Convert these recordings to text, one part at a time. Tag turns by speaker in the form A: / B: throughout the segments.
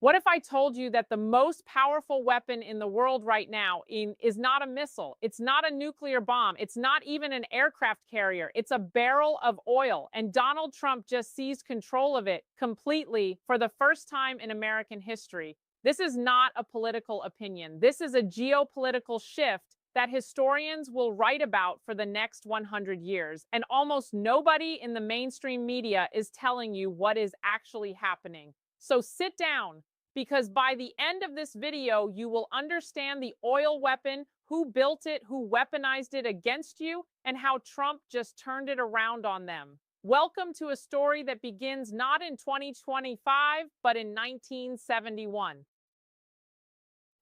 A: What if I told you that the most powerful weapon in the world right now is not a missile? It's not a nuclear bomb. It's not even an aircraft carrier. It's a barrel of oil. And Donald Trump just seized control of it completely for the first time in American history. This is not a political opinion. This is a geopolitical shift that historians will write about for the next 100 years. And almost nobody in the mainstream media is telling you what is actually happening. So sit down, because by the end of this video, you will understand the oil weapon, who built it, who weaponized it against you, and how Trump just turned it around on them. Welcome to a story that begins not in 2025, but in 1971.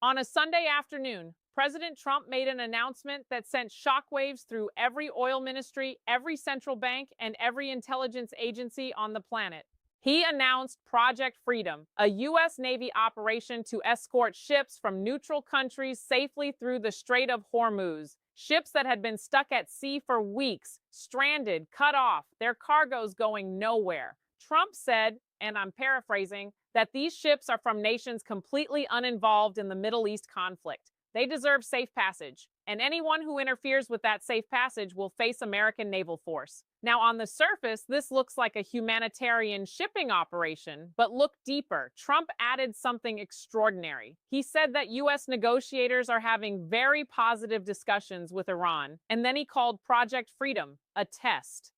A: On a Sunday afternoon, President Trump made an announcement that sent shockwaves through every oil ministry, every central bank, and every intelligence agency on the planet. He announced Project Freedom, a U.S. Navy operation to escort ships from neutral countries safely through the Strait of Hormuz. Ships that had been stuck at sea for weeks, stranded, cut off, their cargoes going nowhere. Trump said, and I'm paraphrasing, that these ships are from nations completely uninvolved in the Middle East conflict. They deserve safe passage, and anyone who interferes with that safe passage will face American naval force. Now, on the surface, this looks like a humanitarian shipping operation, but look deeper. Trump added something extraordinary. He said that U.S. negotiators are having very positive discussions with Iran, and then he called Project Freedom a test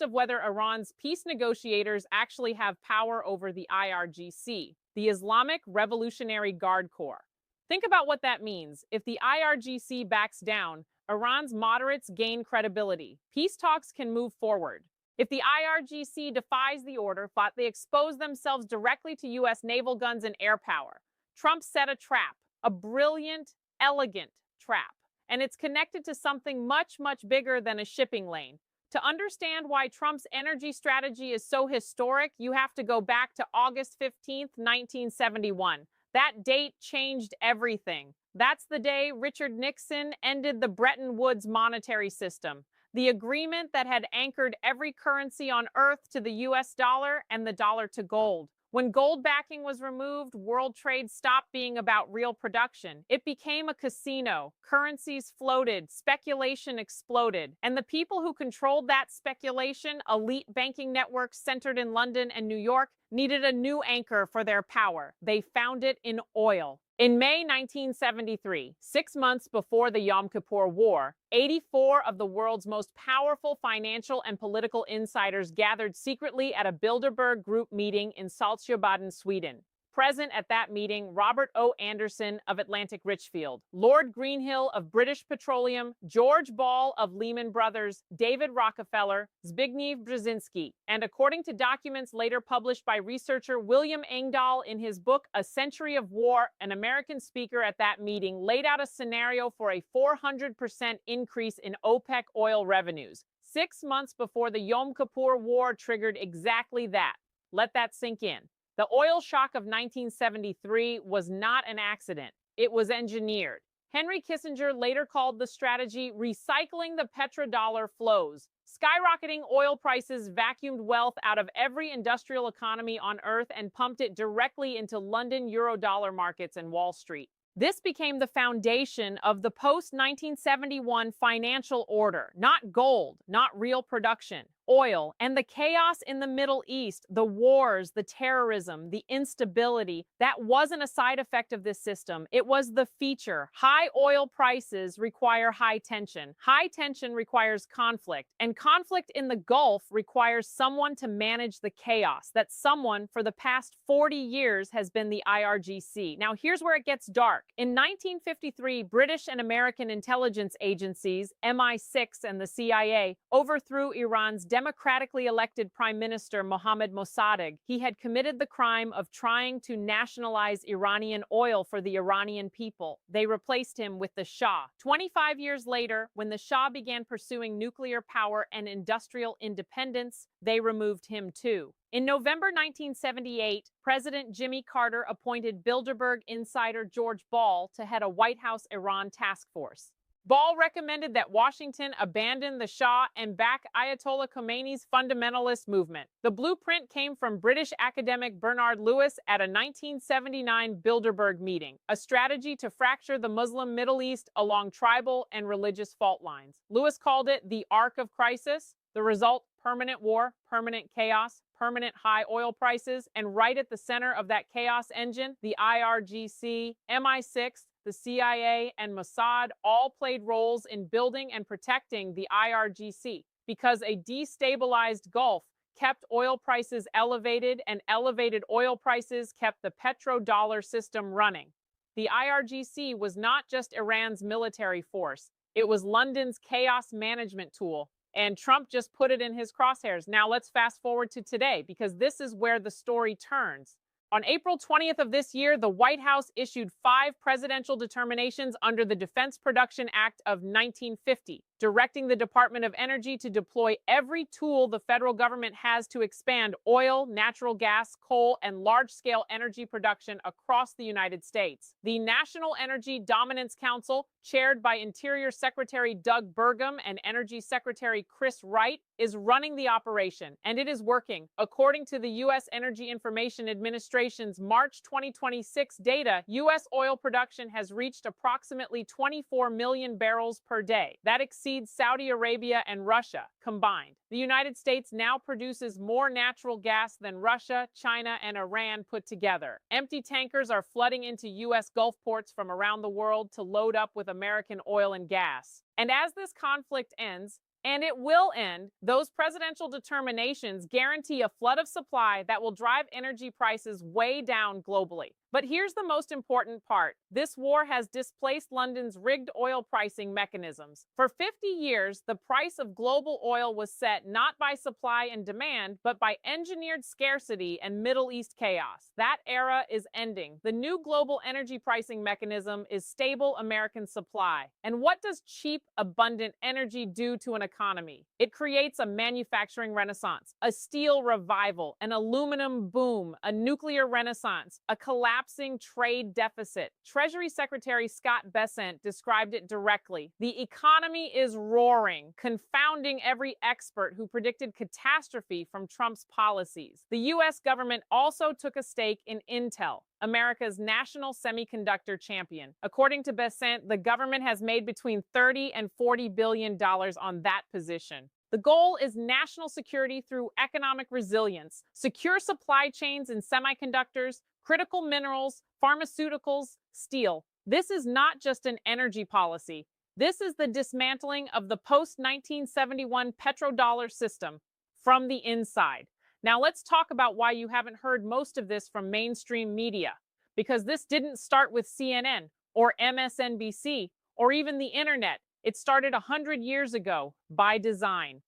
A: of whether Iran's peace negotiators actually have power over the IRGC, the Islamic Revolutionary Guard Corps. Think about what that means. If the IRGC backs down, Iran's moderates gain credibility. Peace talks can move forward. If the IRGC defies the order, they expose themselves directly to U.S. naval guns and air power. Trump set a trap, a brilliant, elegant trap. And it's connected to something much, much bigger than a shipping lane. To understand why Trump's energy strategy is so historic, you have to go back to August 15th, 1971. That date changed everything. That's the day Richard Nixon ended the Bretton Woods monetary system, the agreement that had anchored every currency on Earth to the US dollar and the dollar to gold. When gold backing was removed, world trade stopped being about real production. It became a casino. Currencies floated, speculation exploded, and the people who controlled that speculation, elite banking networks centered in London and New York, needed a new anchor for their power. They found it in oil. In May 1973, 6 months before the Yom Kippur War, 84 of the world's most powerful financial and political insiders gathered secretly at a Bilderberg group meeting in Saltsjöbaden, Sweden. Present at that meeting, Robert O. Anderson of Atlantic Richfield, Lord Greenhill of British Petroleum, George Ball of Lehman Brothers, David Rockefeller, Zbigniew Brzezinski, and according to documents later published by researcher William Engdahl in his book A Century of War, an American speaker at that meeting laid out a scenario for a 400% increase in OPEC oil revenues. 6 months before the Yom Kippur War triggered exactly that. Let that sink in. The oil shock of 1973 was not an accident. It was engineered. Henry Kissinger later called the strategy recycling the petrodollar flows. Skyrocketing oil prices vacuumed wealth out of every industrial economy on Earth and pumped it directly into London Eurodollar markets and Wall Street. This became the foundation of the post-1971 financial order. Not gold, not real production, oil, and the chaos in the Middle East, the wars, the terrorism, the instability, that wasn't a side effect of this system. It was the feature. High oil prices require high tension. High tension requires conflict, and conflict in the Gulf requires someone to manage the chaos. That someone, for the past 40 years, has been the IRGC. Now, here's where it gets dark. In 1953, British and American intelligence agencies, MI6 and the CIA, overthrew Iran's democratically elected Prime Minister Mohammad Mossadegh. He had committed the crime of trying to nationalize Iranian oil for the Iranian people. They replaced him with the Shah. 25 years later, when the Shah began pursuing nuclear power and industrial independence, they removed him too. In November 1978, President Jimmy Carter appointed Bilderberg insider George Ball to head a White House Iran task force. Ball recommended that Washington abandon the Shah and back Ayatollah Khomeini's fundamentalist movement. The blueprint came from British academic Bernard Lewis at a 1979 Bilderberg meeting, a strategy to fracture the Muslim Middle East along tribal and religious fault lines. Lewis called it the Arc of Crisis. The result, permanent war, permanent chaos, permanent high oil prices, and right at the center of that chaos engine, the IRGC, MI6, the CIA, and Mossad all played roles in building and protecting the IRGC because a destabilized Gulf kept oil prices elevated, and elevated oil prices kept the petrodollar system running. The IRGC was not just Iran's military force, it was London's chaos management tool. And Trump just put it in his crosshairs. Now let's fast forward to today, because this is where the story turns. On April 20th of this year, the White House issued 5 presidential determinations under the Defense Production Act of 1950, directing the Department of Energy to deploy every tool the federal government has to expand oil, natural gas, coal, and large-scale energy production across the United States. The National Energy Dominance Council, chaired by Interior Secretary Doug Burgum and Energy Secretary Chris Wright, is running the operation, and it is working. According to the U.S. Energy Information Administration's March 2026 data, U.S. oil production has reached approximately 24 million barrels per day. That exceeds Saudi Arabia and Russia combined. The United States now produces more natural gas than Russia, China, and Iran put together. Empty tankers are flooding into U.S. Gulf ports from around the world to load up with American oil and gas. And as this conflict ends, and it will end, those presidential determinations guarantee a flood of supply that will drive energy prices way down globally. But here's the most important part. This war has displaced London's rigged oil pricing mechanisms. For 50 years, the price of global oil was set not by supply and demand, but by engineered scarcity and Middle East chaos. That era is ending. The new global energy pricing mechanism is stable American supply. And what does cheap, abundant energy do to an economy? It creates a manufacturing renaissance, a steel revival, an aluminum boom, a nuclear renaissance, a collapsing trade deficit. Treasury Secretary Scott Bessent described it directly. The economy is roaring, confounding every expert who predicted catastrophe from Trump's policies. The U.S. government also took a stake in Intel, America's national semiconductor champion. According to Bessent, the government has made between $30 and $40 billion on that position. The goal is national security through economic resilience, secure supply chains in semiconductors, critical minerals, pharmaceuticals, steel. This is not just an energy policy. This is the dismantling of the post-1971 petrodollar system from the inside. Now let's talk about why you haven't heard most of this from mainstream media. Because this didn't start with CNN or MSNBC or even the internet. It started 100 years ago by design.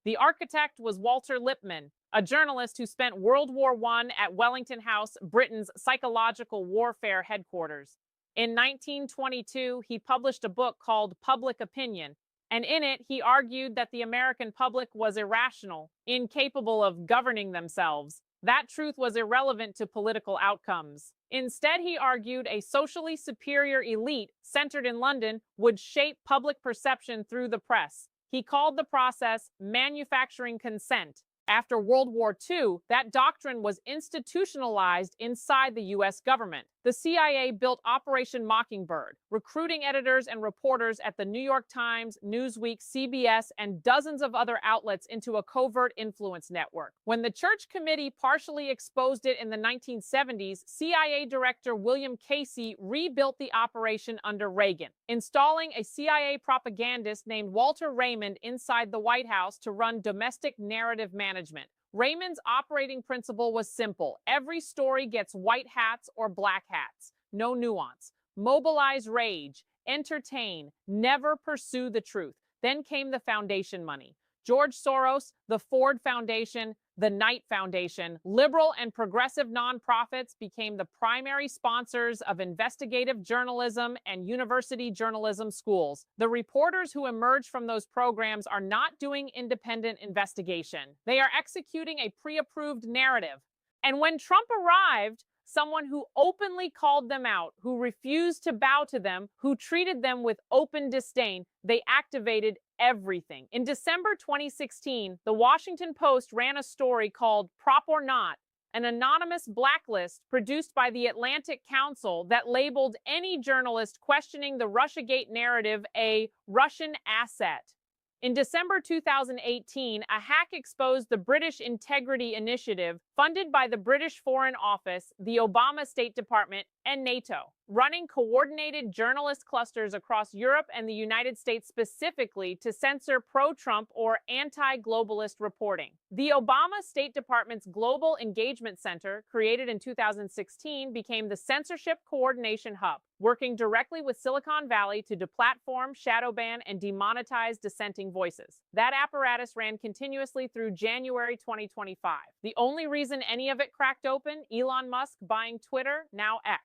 A: The architect was Walter Lippmann, a journalist who spent World War I at Wellington House, Britain's psychological warfare headquarters. In 1922, he published a book called Public Opinion, and in it, he argued that the American public was irrational, incapable of governing themselves. That truth was irrelevant to political outcomes. Instead, he argued a socially superior elite centered in London would shape public perception through the press. He called the process manufacturing consent. After World War II, that doctrine was institutionalized inside the U.S. government. The CIA built Operation Mockingbird, recruiting editors and reporters at the New York Times, Newsweek, CBS, and dozens of other outlets into a covert influence network. When the Church Committee partially exposed it in the 1970s, CIA Director William Casey rebuilt the operation under Reagan, installing a CIA propagandist named Walter Raymond inside the White House to run domestic narrative management. Raymond's operating principle was simple. Every story gets white hats or black hats. No nuance. Mobilize rage. Entertain. Never pursue the truth. Then came the foundation money. George Soros, the Ford Foundation, the Knight Foundation, liberal and progressive nonprofits became the primary sponsors of investigative journalism and university journalism schools. The reporters who emerge from those programs are not doing independent investigation. They are executing a pre-approved narrative. And when Trump arrived, someone who openly called them out, who refused to bow to them, who treated them with open disdain. They activated everything. In December 2016, the Washington Post ran a story called Prop or Not, an anonymous blacklist produced by the Atlantic Council that labeled any journalist questioning the Russiagate narrative a Russian asset. In December 2018, a hack exposed the British Integrity Initiative, funded by the British Foreign Office, the Obama State Department, and NATO, running coordinated journalist clusters across Europe and the United States specifically to censor pro-Trump or anti-globalist reporting. The Obama State Department's Global Engagement Center, created in 2016, became the Censorship Coordination Hub, working directly with Silicon Valley to deplatform, shadow ban, and demonetize dissenting voices. That apparatus ran continuously through January 2025. The only reason any of it cracked open, Elon Musk buying Twitter, now X.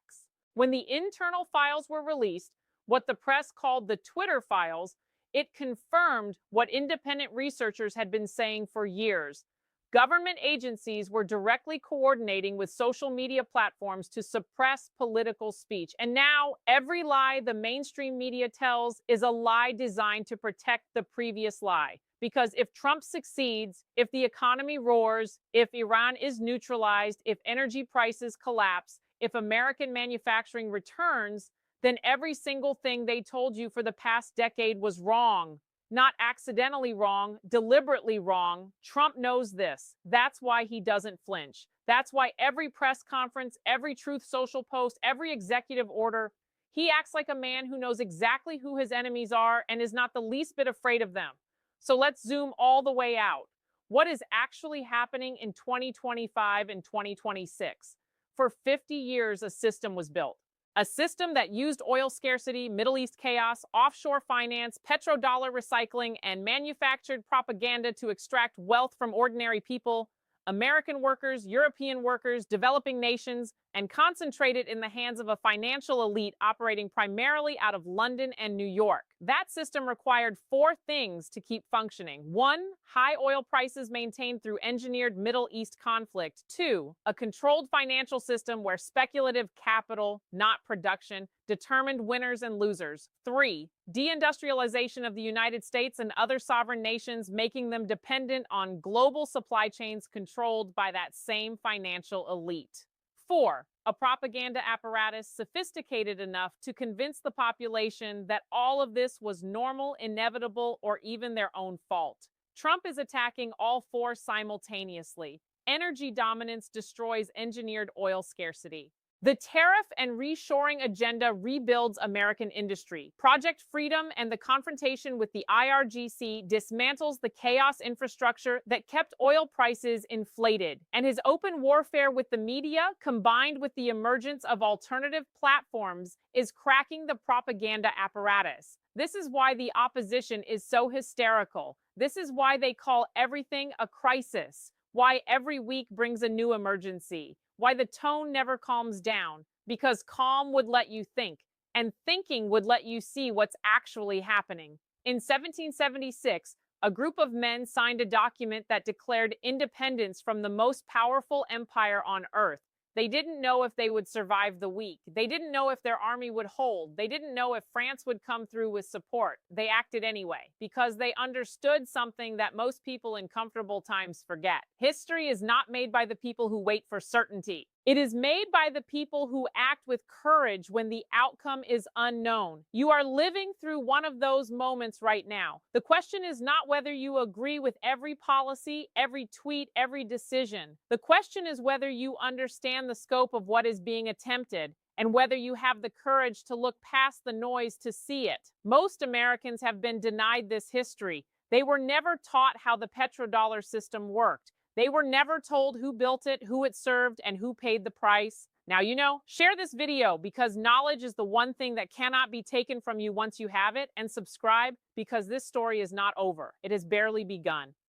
A: When the internal files were released, what the press called the Twitter files, it confirmed what independent researchers had been saying for years. Government agencies were directly coordinating with social media platforms to suppress political speech. And now, every lie the mainstream media tells is a lie designed to protect the previous lie. Because if Trump succeeds, if the economy roars, if Iran is neutralized, if energy prices collapse, if American manufacturing returns, then every single thing they told you for the past decade was wrong. Not accidentally wrong, deliberately wrong. Trump knows this. That's why he doesn't flinch. That's why every press conference, every Truth Social post, every executive order, he acts like a man who knows exactly who his enemies are and is not the least bit afraid of them. So let's zoom all the way out. What is actually happening in 2025 and 2026? For 50 years, a system was built. A system that used oil scarcity, Middle East chaos, offshore finance, petrodollar recycling, and manufactured propaganda to extract wealth from ordinary people, American workers, European workers, developing nations, and concentrate it in the hands of a financial elite operating primarily out of London and New York. That system required four things to keep functioning. 1, high oil prices maintained through engineered Middle East conflict. 2, a controlled financial system where speculative capital, not production, determined winners and losers. 3, deindustrialization of the United States and other sovereign nations, making them dependent on global supply chains controlled by that same financial elite. 4, a propaganda apparatus sophisticated enough to convince the population that all of this was normal, inevitable, or even their own fault. Trump is attacking all four simultaneously. Energy dominance destroys engineered oil scarcity. The tariff and reshoring agenda rebuilds American industry. Project Freedom and the confrontation with the IRGC dismantles the chaos infrastructure that kept oil prices inflated. And his open warfare with the media, combined with the emergence of alternative platforms, is cracking the propaganda apparatus. This is why the opposition is so hysterical. This is why they call everything a crisis. Why every week brings a new emergency. Why the tone never calms down, because calm would let you think, and thinking would let you see what's actually happening. In 1776, a group of men signed a document that declared independence from the most powerful empire on earth. They didn't know if they would survive the week. They didn't know if their army would hold. They didn't know if France would come through with support. They acted anyway, because they understood something that most people in comfortable times forget. History is not made by the people who wait for certainty. It is made by the people who act with courage when the outcome is unknown. You are living through one of those moments right now. The question is not whether you agree with every policy, every tweet, every decision. The question is whether you understand the scope of what is being attempted and whether you have the courage to look past the noise to see it. Most Americans have been denied this history. They were never taught how the petrodollar system worked. They were never told who built it, who it served, and who paid the price. Now you know, share this video because knowledge is the one thing that cannot be taken from you once you have it, and subscribe because this story is not over. It has barely begun.